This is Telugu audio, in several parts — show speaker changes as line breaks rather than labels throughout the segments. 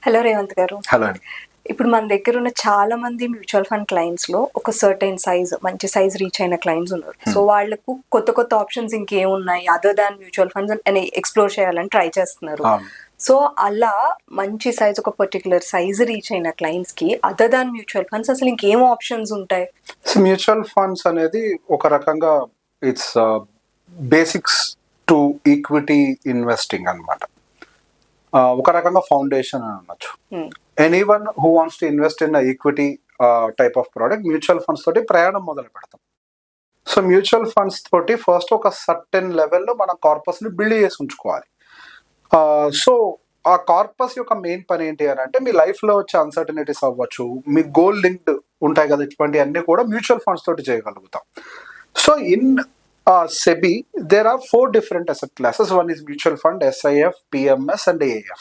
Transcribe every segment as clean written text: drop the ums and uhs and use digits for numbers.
హలో రేవంత్ గారు.
హలో అండి.
ఇప్పుడు మన దగ్గర ఉన్న చాలా మంది మ్యూచువల్ ఫండ్ క్లయింట్స్ లో ఒక సర్టెన్ సైజ్, మంచి సైజ్ రీచ్ అయిన క్లయింట్స్ ఉన్నారు. సో వాళ్ళకు కొత్త కొత్త ఆప్షన్స్ ఇంకేమున్నాయి అదర్ దాన్ మ్యూచువల్ ఫండ్స్ అని ఎక్స్ప్లోర్ చేయాలని ట్రై చేస్తున్నారు. సో అలా మంచి సైజ్, ఒక పర్టికులర్ సైజ్ రీచ్ అయిన క్లయింట్స్ కి అదర్ దాన్ మ్యూచువల్ ఫండ్స్ అసలు ఇంకేం ఆప్షన్స్ ఉంటాయి?
మ్యూచువల్ ఫండ్స్ అనేది ఒక రకంగా it's basics to equity investing అన్నమాట. ఒక రకంగా ఫౌండేషన్ అని అనొచ్చు. Anyone who wants to invest in equity type of product mutual funds తోటి ప్రయాణం మొదలు పెడతాం. సో మ్యూచువల్ ఫండ్స్ తోటి ఫస్ట్ ఒక సర్టెన్ లెవెల్లో మన కార్పస్ ని బిల్డ్ చేసి ఉంచుకోవాలి. సో ఆ కార్పస్ యొక్క మెయిన్ పని ఏంటి అని అంటే, మీ లైఫ్ లో వచ్చే అన్సర్టనిటీస్ అవ్వచ్చు, మీ గోల్ లింక్డ్ ఉంటాయి కదా, ఇటువంటి అన్ని కూడా మ్యూచువల్ ఫండ్స్ తోటి చేయగలుగుతాం. So in SEBI there are 4 different asset classes. One is mutual fund, SIF, PMS and AIF.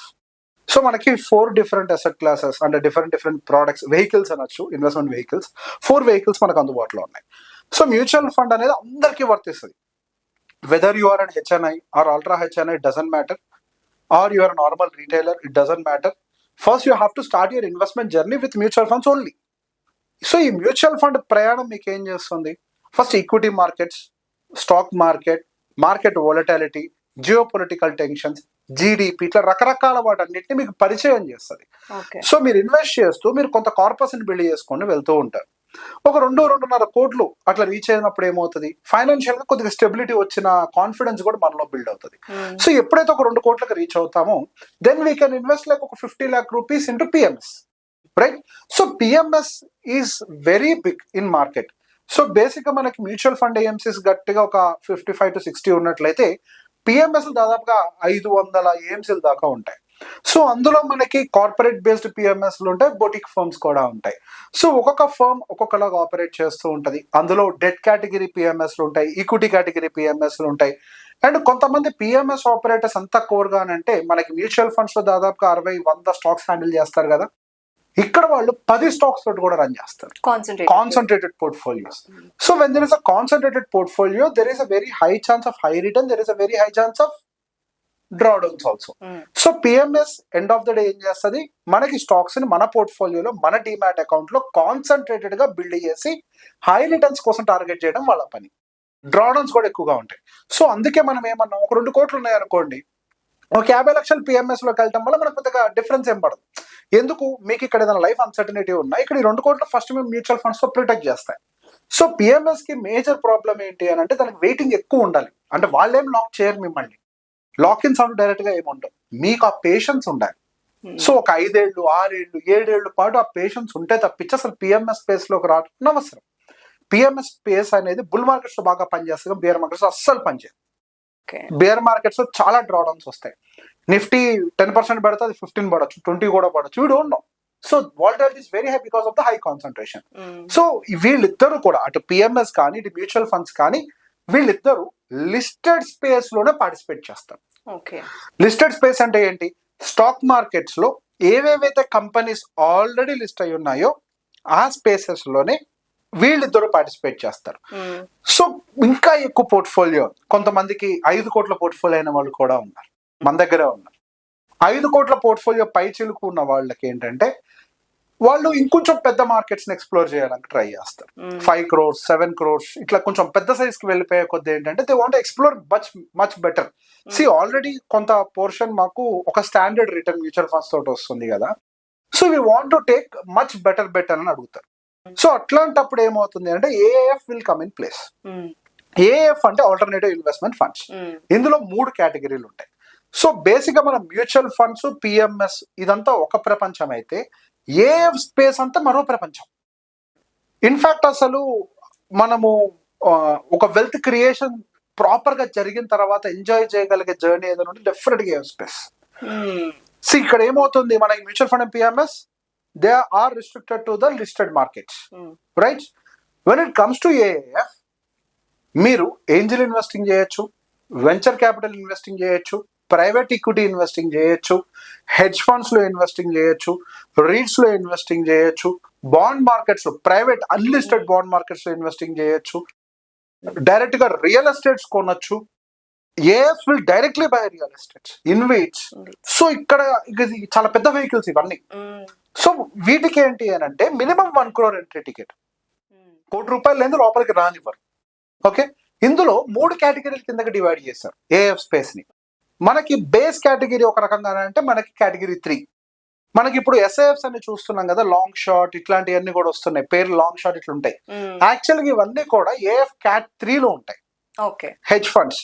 So మనకి 4 different asset classes అంటే different products, వెహికల్స్ అనొచ్చు, ఇన్వెస్ట్మెంట్ వెహికల్స్. 4 వెహికల్స్ మనకు అందుబాటులో ఉన్నాయి. సో మ్యూచువల్ ఫండ్ అనేది అందరికీ వర్తిస్తుంది. Whether you are an HNI or ultra HNI, it doesn't matter, or you are a normal retailer, it doesn't matter. First you have to start your investment journey with mutual funds only. So ఈ మ్యూచువల్ ఫండ్ ప్రయాణం మీకు ఏం చేస్తుంది? First equity markets, stock market, market volatility, geo political tensions, GDP, ఇట్లా రకరకాల వాటన్నిటిని మీకు పరిచయం చేస్తుంది. సో మీరు ఇన్వెస్ట్ చేస్తూ మీరు కొంత కార్పస్ ని బిల్డ్ చేసుకొని వెళ్తూ ఉంటారు. ఒక 2-2.5 కోట్లు అట్లా రీచ్ అయినప్పుడు ఏమవుతుంది? ఫైనాన్షియల్ గా కొద్దిగా స్టెబిలిటీ వచ్చిన కాన్ఫిడెన్స్ కూడా మనలో బిల్డ్ అవుతుంది. సో ఎప్పుడైతే ఒక 2 కోట్లకు రీచ్ అవుతామో then we can invest like ఒక 50 lakh rupees into PMS, right? So PMS is very big in market. So basic గా మనకి మ్యూచువల్ ఫండ్ AMCs గట్టిగా ఒక 55 to 60 ఉన్నట్లయితే PMS దాదాపుగా 500 AMCల దాకా ఉంటాయి. సో అందులో మనకి కార్పొరేట్ బేస్డ్ PMSలు ఉంటాయి, బొటిక్ ఫర్మ్స్ కూడా ఉంటాయి. సో ఒక్కొక్క ఫర్మ్ ఒక్కొక్కలాగా ఆపరేట్ చేస్తూ ఉంటది. అందులో డెట్ కేటగిరీ PMSలు ఉంటాయి, ఈక్విటీ కేటగిరీ PMSలు ఉంటాయి. అండ్ కొంతమంది PMS ఆపరేటర్స్ అంతా కోర్గా అంటే మనకి మ్యూచువల్ ఫండ్స్ లో దాదాపుగా 60-100 స్టాక్స్ హ్యాండిల్ చేస్తారు కదా, ఇక్కడ వాళ్ళు 10 స్టాక్స్ తోటి కూడా రన్ చేస్తారు, concentrated portfolios. So when there is a concentrated portfolio there is a very high chance of high return, there is a very high chance of drawdowns also. So PMS end of the day ఏం చేస్తుంది? మనకి స్టాక్స్ ని మన పోర్ట్ఫోలియోలో, మన డిమాట్ అకౌంట్ లో కాన్సన్ట్రేటెడ్ గా బిల్డ్ చేసి హై రిటర్న్స్ కోసం టార్గెట్ చేయడం వాళ్ళ పని. డ్రాడౌన్స్ కూడా ఎక్కువగా ఉంటాయి. సో అందుకే మనం ఏమన్నాం, ఒక 2 కోట్లు ఉన్నాయి అనుకోండి, ఒక 50 లక్షలు PMS లోకి వెళ్ళటం వల్ల మనకు పెద్దగా డిఫరెన్స్ ఏం పడదు. ఎందుకు? మీకు ఇక్కడ ఏదైనా లైఫ్ అన్సర్టనిటీ ఉన్నా ఇక్కడ ఈ 2 కోట్లు ఫస్ట్ మేము మ్యూచువల్ ఫండ్స్ తో ప్రొటెక్ట్ చేస్తాయి. సో PMS కి మేజర్ ప్రాబ్లం ఏంటి అని అంటే, దానికి వెయిటింగ్ ఎక్కువ ఉండాలి. అంటే వాళ్ళేం లాక్ చేయరు మిమ్మల్ని, లాక్ ఇన్స్ అంటూ డైరెక్ట్ గా ఏమి ఉండవు, మీకు ఆ పేషెన్స్ ఉండాలి. సో ఒక 5 ఏళ్ళు 6 ఏళ్ళు 7 ఏళ్ళు పాటు ఆ పేషెన్స్ ఉంటే తప్పించి అసలు PMS స్పేస్ లోకి రావడం అవసరం. PMS స్పేస్ అనేది బుల్ మార్కెట్స్ లో బాగా పనిచేస్తుంది, బేర్ మార్కెట్స్ అస్సలు పనిచేయదు. బేర్ మార్కెట్స్ లో చాలా డ్రాడౌన్స్ వస్తాయి. నిఫ్టీ 10% పడితే అది 15 పడవచ్చు, 20 కూడా పడవచ్చు, we don't no. So volatility is very high because of the high concentration. So వీళ్ళిద్దరు కూడా, అటు PMS కానీ ఇటు మ్యూచువల్ ఫండ్స్ కానీ, వీళ్ళిద్దరు లిస్టెడ్ స్పేస్ లోనే పార్టిసిపేట్ చేస్తారు. లిస్టెడ్ స్పేస్ అంటే ఏంటి? స్టాక్ మార్కెట్స్ లో ఏవేవైతే కంపెనీస్ ఆల్రెడీ లిస్ట్ అయి ఉన్నాయో ఆ స్పేసెస్ లోనే వీళ్ళిద్దరు పార్టిసిపేట్ చేస్తారు. సో ఇంకా ఎక్కువ పోర్ట్ఫోలియో, కొంతమందికి 5 కోట్ల పోర్ట్ఫోలియో అయిన వాళ్ళు కూడా ఉన్నారు, మన దగ్గరే ఉన్నారు. 5 కోట్ల పోర్ట్ఫోలియో పై చిలుకు ఉన్న వాళ్ళకి ఏంటంటే, వాళ్ళు ఇంకొంచెం పెద్ద మార్కెట్స్ ని ఎక్స్ప్లోర్ చేయడానికి ట్రై చేస్తారు. 5 crores 7 crores ఇట్లా కొంచెం పెద్ద సైజ్ కి వెళ్ళిపోయే కొద్ది ఏంటంటే, they want explore much better. See already కొంత పోర్షన్ మాకు ఒక స్టాండర్డ్ రిటర్న్ మ్యూచువల్ ఫండ్స్ తోటి వస్తుంది కదా, so we want to take much better అని అడుగుతారు. సో అట్లాంటప్పుడు ఏమవుతుంది అంటే AIF will come in place. AIF అంటే ఆల్టర్నేటివ్ ఇన్వెస్ట్మెంట్ ఫండ్స్. ఇందులో 3 కేటగిరీలు ఉంటాయి. సో బేసిక్ గా మన మ్యూచువల్ ఫండ్స్, PMS ఇదంతా ఒక ప్రపంచం అయితే AIF స్పేస్ అంతా మరో ప్రపంచం. ఇన్ఫాక్ట్ అసలు మనము ఒక వెల్త్ క్రియేషన్ ప్రాపర్ గా జరిగిన తర్వాత ఎంజాయ్ చేయగలిగే జర్నీ ఏదైనా ఉంటే డెఫినెట్ గా AIF స్పేస్. సో ఇక్కడ ఏమవుతుంది, మనకి mutual fund and PMS they are restricted to the listed markets, right? When it comes to AIF, మీరు ఏంజల్ ఇన్వెస్టింగ్ చేయొచ్చు, వెంచర్ క్యాపిటల్ ఇన్వెస్టింగ్ చేయొచ్చు, ప్రైవేట్ ఈక్విటీ ఇన్వెస్టింగ్ చేయొచ్చు, హెడ్జ్ ఫండ్స్ లో ఇన్వెస్టింగ్ చేయొచ్చు, రీట్స్ లో ఇన్వెస్టింగ్ చేయొచ్చు, బాండ్ మార్కెట్స్ లో, ప్రైవేట్ అన్లిస్టెడ్ బాండ్ మార్కెట్స్ లో ఇన్వెస్టింగ్ చేయొచ్చు, డైరెక్ట్ గా రియల్ ఎస్టేట్స్ కొనొచ్చు. AF will directly by real estates in which, so ఇక్కడ ఇది చాలా పెద్ద వెహికల్స్ ఇవన్నీ. సో వీటికి ఏంటి అని అంటే మినిమం 1 crore ఎంట్రీ టికెట్, ₹1 లేదు లోపలికి రానివ్వరు. ఓకే, ఇందులో 3 కేటగిరీల కిందకి డివైడ్ చేశారు ఏఎఫ్ స్పేస్ ని. మనకి బేస్ కేటగిరీ ఒక రకంగా అంటే మనకి కేటగిరీ 3. మనకి ఇప్పుడు ఎస్ఐఎఫ్స్ అన్ని చూస్తున్నాం కదా, లాంగ్ షార్ట్ ఇట్లాంటివన్నీ కూడా వస్తున్నాయి, పేర్లు లాంగ్ షార్ట్ ఇట్లా ఉంటాయి. యాక్చువల్ గా ఇవన్నీ కూడా ఏఎఫ్ క్యాట్ 3 లో ఉంటాయి.
Okay,
hedge funds.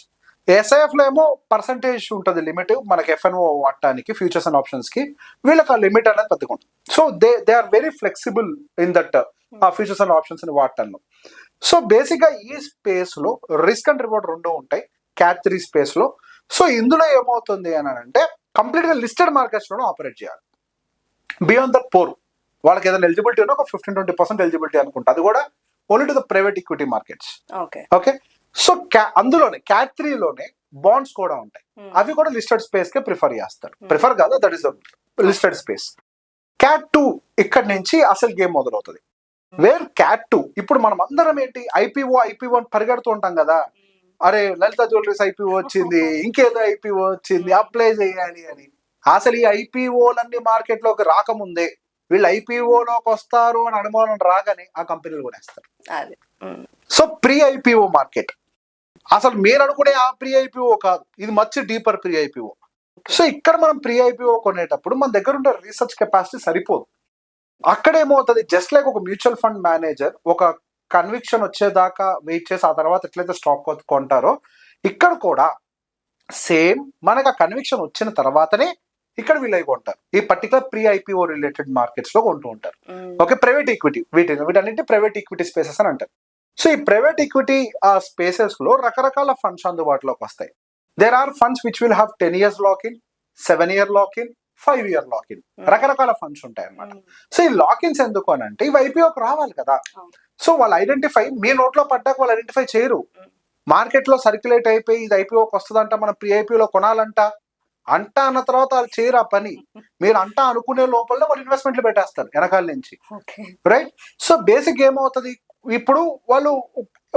ఎస్ఐఎఫ్ లో ఏమో పర్సంటేజ్ ఉంటుంది లిమిట్, మనకి ఎఫ్ఎన్ఓ వాడటానికి ఫ్యూచర్స్ అండ్ ఆప్షన్స్ కి, వీళ్ళకి ఆ లిమిట్ అనేది పెద్దగా ఉంటుంది. So they are very flexible in that ఆ ఫ్యూచర్స్ అండ్ ఆప్షన్స్ ని వాడటంలో. సో బేసిక్ గా ఈ స్పేస్ లో రిస్క్ అండ్ రివార్డ్ 2 ఉంటాయి క్యాట్ 3 స్పేస్ లో. సో ఇందులో ఏమవుతుంది అని అంటే కంప్లీట్ గా లిస్టెడ్ మార్కెట్స్ లోనే ఆపరేట్ చేయాలి. బియాండ్ దట్ పోర్ వాళ్ళకి ఏదైనా ఎలిజిబిలిటీ ఉన్నా ఒక 15-20% ఎలిజిబిలిటీ అనుకుంటా, అది కూడా only to the private equity markets. Okay, so అందులోనే క్యాట్ 3 లోనే బాండ్స్ కూడా ఉంటాయి, అవి కూడా లిస్టెడ్ స్పేస్ కే ప్రిఫర్ చేస్తారు. ప్రిఫర్ కాదు, that is the listed space. Cat 2 ఇక్కడ నుంచి అసలు గేమ్ మొదలవుతుంది. వేర్ క్యాట్ 2 ఇప్పుడు మనం అందరం ఏంటి ఐపీఓ పరిగెడుతూ ఉంటాం కదా, అరే లలిత జ్యువెలరీస్ ఐపీఓ వచ్చింది, ఇంకేదో ఐపీఓ వచ్చింది, అప్లై చేయాలి అని. అసలు ఈ ఐపీఓలన్నీ మార్కెట్ లోకి రాకముందే వీళ్ళు ఐపీఓలోకి వస్తారు అని అనుమానం రాగానే ఆ కంపెనీలు కొనేస్తారు. సో ప్రీ ఐపీఓ మార్కెట్ అసలు మీరు అనుకునే ఆ ప్రీ ఐపీఓ కాదు, ఇది much deeper pre IPO. So ఇక్కడ మనం ప్రీ ఐపీఓ కొనేటప్పుడు మన దగ్గర ఉండే రీసెర్చ్ కెపాసిటీ సరిపోదు. అక్కడేమవుతుంది, జస్ట్ లైక్ ఒక మ్యూచువల్ ఫండ్ మేనేజర్ ఒక కన్విక్షన్ వచ్చేదాకా వెయిట్ చేసి ఆ తర్వాత ఎట్లయితే స్టాక్ కొంటారో, ఇక్కడ కూడా సేమ్ మనకు ఆ కన్విక్షన్ వచ్చిన తర్వాతనే ఇక్కడ వీళ్ళు కొంటారు. ఈ particular pre IPO related markets లో కొంటూ ఉంటారు. ఓకే, ప్రైవేట్ ఈక్విటీ వీటన్నిటి ప్రైవేట్ ఈక్విటీ స్పేసెస్ అని అంటారు. సో ఈ ప్రైవేట్ ఈక్విటీ ఆ స్పేసెస్ లో రకరకాల ఫండ్స్ అందుబాటులోకి వస్తాయి. There are funds which will have 10 years lock in, 7 year lock in, 5 year lock in, రకరకాల ఫండ్స్ ఉంటాయి అన్నమాట. సో ఈ లాక్-ఇన్స్ ఎందుకు అని అంటే ఇవి ఐపీఓకి రావాలి కదా. సో వాళ్ళు ఐడెంటిఫై, మీ నోట్లో పడ్డాక వాళ్ళు ఐడెంటిఫై చేయరు. మార్కెట్ లో సర్క్యులేట్ అయిపోయి ఇది ఐపీఓకి వస్తుందంట, మనం ప్రీ ఐపీఓలో కొనాలంట అన్న తర్వాత వాళ్ళు చేయరు ఆ పని. మీరు అనుకునే లోపల వాళ్ళు ఇన్వెస్ట్మెంట్లు పెట్టేస్తారు వెనకాల నుంచి, రైట్? సో బేసిక్ ఏమవుతుంది, ఇప్పుడు వాళ్ళు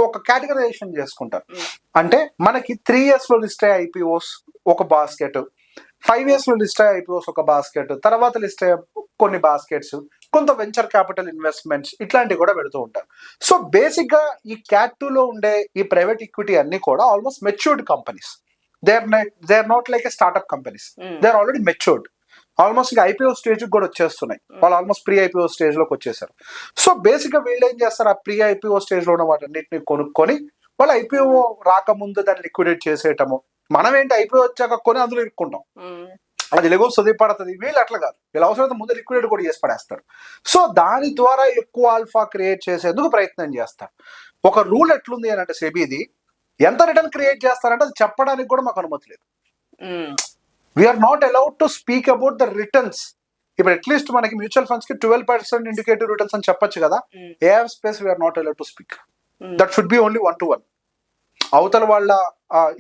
ఒక కేటగరైజేషన్ చేసుకుంటారు. అంటే మనకి 3 years లో లిస్ట్ అయ్యే ఐపీఓస్ ఒక బాస్కెట్, 5 years లో లిస్ట్ అయ్యే ఐపీఓస్ ఒక బాస్కెట్, తర్వాత లిస్ట్ అయ్యే కొన్ని బాస్కెట్స్, కొంత వెంచర్ క్యాపిటల్ ఇన్వెస్ట్మెంట్స్ ఇట్లాంటివి కూడా పెడుతూ ఉంటారు. సో బేసిక్ గా ఈ క్యాట్ 2 లో ఉండే ఈ ప్రైవేట్ ఈక్విటీ అన్ని కూడా almost matured companies. They are not like a startup companies, they are already matured. Almost ఇంకా ఐపీఓ స్టేజ్ కూడా వచ్చేస్తున్నాయి, వాళ్ళు ఆల్మోస్ట్ ప్రీ ఐపీఓ స్టేజ్ లోకి వచ్చేసారు. సో బేసిక్ గా వీళ్ళు ఏం చేస్తారు, ఆ ప్రీ ఐపీఓ స్టేజ్ లో ఉన్న వాటన్నిటిని కొనుక్కొని వాళ్ళు ఐపీఓ రాకముందు దాన్ని లిక్విడేట్ చేసేయటము. మనం ఏంటి ఐపీఓ వచ్చాక కొని అందులో ఇరుక్కుంటాం, అది లెగో పడుతుంది. వీళ్ళు అట్లా కాదు, వీళ్ళు అవసరం ముందు లిక్విడేట్ కూడా చేసి పడేస్తారు. సో దాని ద్వారా ఎక్కువ ఆల్ఫా క్రియేట్ చేసేందుకు ప్రయత్నం చేస్తారు. ఒక రూల్ ఎట్లుంది అని అంటే సెబీది, ఎంత రిటర్న్ క్రియేట్ చేస్తారంటే అది చెప్పడానికి కూడా మాకు అనుమతి లేదు. We are not allowed to speak about the returns. ఇప్పుడు అట్లీస్ట్ మనకి మ్యూచువల్ ఫండ్స్ కి 12% ఇండికేటివ్ రిటర్న్స్ అని చెప్పొచ్చు కదా, AF space we are not allowed to speak. That should be only 1-to-1. అవతల వాళ్ళ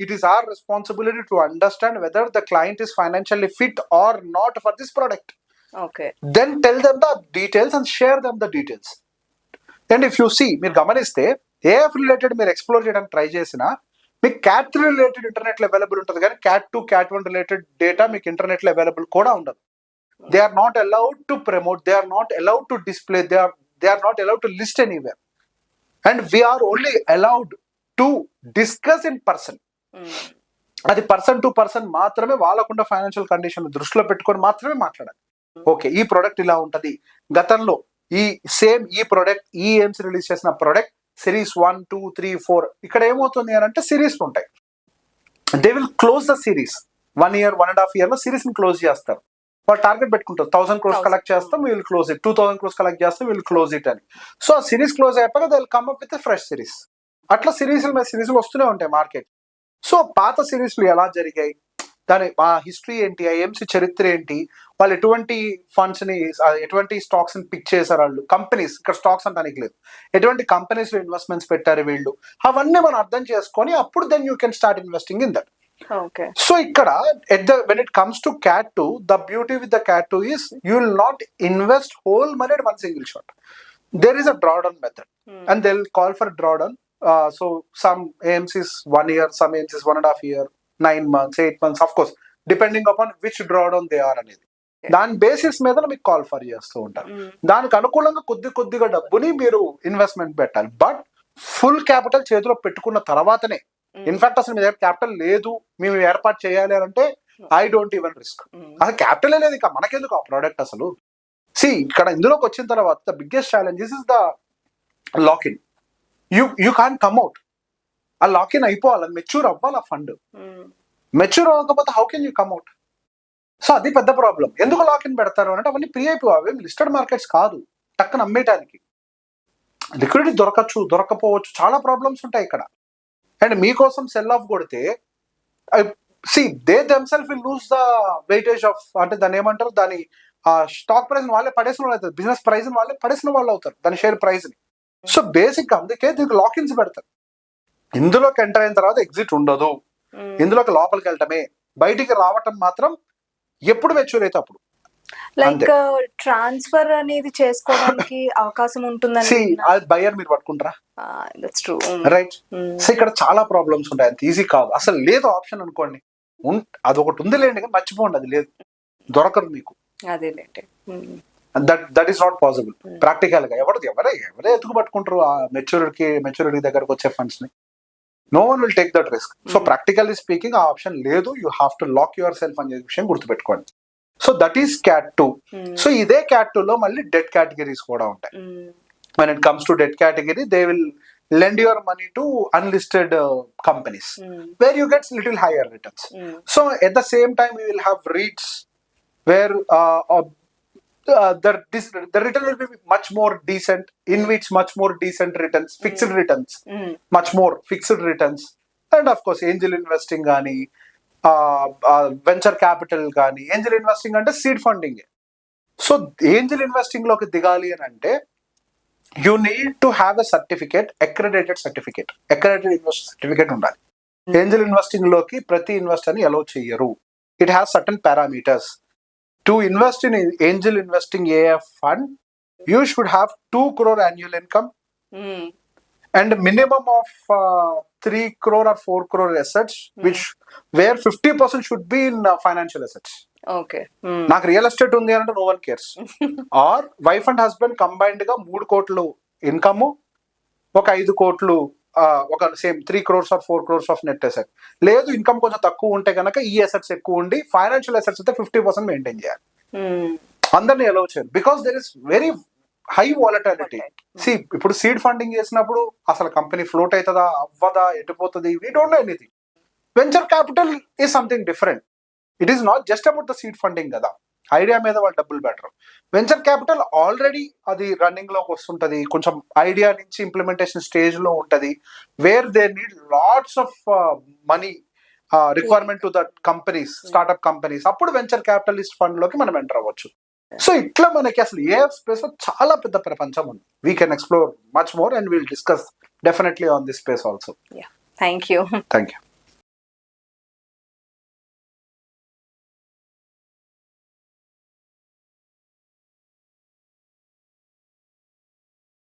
it is our responsibility to understand whether the client is financially fit or not for this product. Then tell them the details and share them the details. And if you see, మీరు గమనిస్తే ఏఎఫ్ రిలేటెడ్ మీరు ఎక్స్ప్లోర్ చేయడానికి ట్రై చేసినా మీకు క్యాట్ 3 రిలేటెడ్ ఇంటర్నెట్ లో అవైలబుల్ ఉంటుంది, కానీ క్యాట్ 2, క్యాట్ 1 రిలేటెడ్ డేటా మీకు ఇంటర్నెట్ లో అవైలబుల్ కూడా ఉండదు. They are not allowed to promote, they are not allowed to display, they are not allowed to list anywhere. And we are only allowed to discuss in person. అది పర్సన్ టు పర్సన్ మాత్రమే, వాళ్ళకుండా ఫైనాన్షియల్ కండిషన్ దృష్టిలో పెట్టుకొని మాత్రమే మాట్లాడాలి. ఓకే, ఈ ప్రోడక్ట్ ఇలా ఉంటది, గతంలో ఈ ప్రోడక్ట్ ఈ ఏమ్స్ రిలీజ్ చేసిన ప్రోడక్ట్ సిరీస్ 1, 2, 3, 4 ఇక్కడ ఏమవుతుంది అని అంటే సిరీస్ ఉంటాయి. They will close the series 1 year, 1.5 year లో సిరీస్ ని క్లోజ్ చేస్తారు. వాళ్ళు టార్గెట్ పెట్టుకుంటారు, 1000 crores కలెక్ట్ చేస్తాం, వీళ్ళు క్లోజ్ ఇట్, 2000 crores కలెక్ట్ చేస్తాం, వీళ్ళు క్లోజ్ ఇట్ అని. సో ఆ సిరీస్ క్లోజ్ అయిపోయాక they will come up with fresh series. అట్లా సిరీస్ల మీద సిరీస్లు వస్తూనే ఉంటాయి మార్కెట్. సో పాత సిరీస్లు ఎలా జరిగాయి, దాని ఆ హిస్టరీ ఏంటి, ఆ ఏఎంసీ చరిత్ర ఏంటి, వాళ్ళు ఎటువంటి ఫండ్స్ ని ఎటువంటి స్టాక్స్ ని పిక్ చేశారు, వాళ్ళు కంపెనీస్, ఇక్కడ స్టాక్స్ అంటానికి లేదు, ఎటువంటి కంపెనీస్ లో ఇన్వెస్ట్మెంట్స్ పెట్టారు వీళ్ళు, అవన్నీ మనం అర్థం చేసుకొని అప్పుడు then you can start investing in that. So ఇక్కడ when it comes to CAT 2, the beauty with the CAT 2 is you will not invest whole money at one single shot. There is a drawdown method, and they'll call for drawdown. So some AMCs 1 year, some AMCs 1.5 year, 9 months, 8 months, of course, depending upon which drawdown they are అనేది. దాని బేసిస్ మీద మీకు కాల్ ఫర్ చేస్తూ ఉంటారు. దానికి అనుకూలంగా కొద్దిగా డబ్బుని మీరు ఇన్వెస్ట్మెంట్ పెట్టాలి. బట్ ఫుల్ క్యాపిటల్ చేతిలో పెట్టుకున్న తర్వాతనే, ఇన్ఫాక్ట్ అసలు మీ దగ్గర క్యాపిటల్ లేదు మేము ఏర్పాటు చేయాలి అని అంటే ఐ డోంట్ ఈవెన్ రిస్క్. అసలు క్యాపిటల్ లేదు, ఇంకా మనకెందుకు ఆ ప్రోడక్ట్ అసలు. ఇక్కడ ఇందులోకి వచ్చిన తర్వాత the biggest challenge is the lock in. You can't come out. ఆ లాక్ ఇన్ అయిపోవాలి, మెచ్యూర్ అవ్వాలి ఆ ఫండ్. మెచ్యూర్ అవ్వకపోతే how can you come out? So అది పెద్ద ప్రాబ్లం. ఎందుకు లాక్ ఇన్ పెడతారు అంటే అవన్నీ ప్రీ అయిపో, అవి లిస్టెడ్ మార్కెట్స్ కాదు టక్కన అమ్మేయటానికి. లిక్విడిటీ దొరకపోవచ్చు, చాలా ప్రాబ్లమ్స్ ఉంటాయి ఇక్కడ. అండ్ మీకోసం సెల్ ఆఫ్ కొడితే they themself will lose the weightage of, అంటే దాన్ని ఏమంటారు, దాని స్టాక్ ప్రైస్ వాళ్ళే పడేసిన వాళ్ళు అవుతారు, బిజినెస్ ప్రైస్ వాళ్ళే పడేసిన వాళ్ళు అవుతారు, దాని షేర్ ప్రైస్ ని. సో బేసిక్ అందుకే దీనికి లాకిన్స్ పెడతారు. ఇందులోకి ఎంటర్ అయిన తర్వాత ఎగ్జిట్ ఉండదు, ఇందులోకి లోపలికి వెళ్ళటమే, బయటికి రావటం మాత్రం ఎప్పుడు మెచ్యూర్ అయితే అప్పుడు.
లైక్ ట్రాన్స్ఫర్ అనేది చేసుకోవడానికి అవకాశం ఉంటుందని
బయర్ మీరు పట్టుకుంటారా?
That's true,
right. సో ఇక్కడ చాలా ప్రాబ్లమ్స్ ఉంటాయి, అంత ఈజీ కాదు. అసలు లేదు ఆప్షన్ అనుకోండి, అదొకటి ఉంది లేండి, కానీ మర్చిపోండి, అది లేదు, దొరకదు మీకు.
అదేలేండి,
that is not possible practical గా. ఎవరే ఎత్తుకు పట్టుకుంటారు ఆ మెచ్యూరిటీ దగ్గరకు వచ్చే ఫండ్స్ ని? No one will take that risk. So practically speaking ఆ ఆప్షన్ లేదు, you have to lock your self అనే విషయం గుర్తుపెట్టుకోండి. So that is CAT 2. So ఇదే CAT 2 లో మళ్ళీ డెట్ కేటగిరీస్ కూడా ఉంటాయి. when it comes to debt category, they will lend your money to unlisted companies where you get little higher returns. So at the same time you will have REITs where the return will be much more decent, in which much more decent returns, fixed returns, much more fixed returns. And of course angel investing gaani, venture capital gaani. Angel investing ante seed funding. So angel investing loki digali అని అంటే you need to have a certificate, accredited investor certificate ఉండాలి. ఏంజల్ ఇన్వెస్టింగ్ లోకి ప్రతి ఇన్వెస్టర్ ని అలౌ చేయరు. It has certain parameters. To invest in Angel investing AIF fund, you should have 2 crore annual income and minimum of 3 crore or 4 crore assets, where 50% should be in financial assets.
Okay,
నాకు రియల్ ఎస్టేట్ ఉంది అంటే no one cares. Or wife and husband combined గా 3 కోట్లు ఇన్కమ్, ఒక 5 కోట్లు, ఒక same 3 crores or 4 crores of net asset. లేదు ఇన్కమ్ కొంచెం తక్కువ ఉంటే కనుక ఈ అసెట్స్ ఎక్కువ ఉండి ఫైనాన్షియల్ అసెట్స్ అయితే 50% మెయింటైన్ చేయాలి. అందరినీ అలౌ చేయాలి, because there is very high volatility. ఇప్పుడు సీడ్ ఫండింగ్ చేసినప్పుడు అసలు కంపెనీ ఫ్లోట్ అవుతుందా అవ్వదా ఎటుపోతుంది, we don't know anything. Venture capital is something different. It is not just about the seed funding కదా, ఐడియా మీద వాళ్ళు డబ్బులు పెట్టరు. వెంచర్ క్యాపిటల్ ఆల్రెడీ అది రన్నింగ్ లోకి వస్తుంటది, కొంచెం ఐడియా నుంచి ఇంప్లిమెంటేషన్ స్టేజ్ లో ఉంటది, where they need lots of money requirement to that companies, startup companies. అప్పుడు వెంచర్ క్యాపిటలిస్ట్ ఫండ్ లోకి మనం ఎంటర్ అవ్వచ్చు. సో ఇట్లా మనకి అసలు AIF స్పేస్ లో చాలా పెద్ద ప్రపంచం ఉంది. We can explore much more and will discuss definitely on this space also.
Thank you.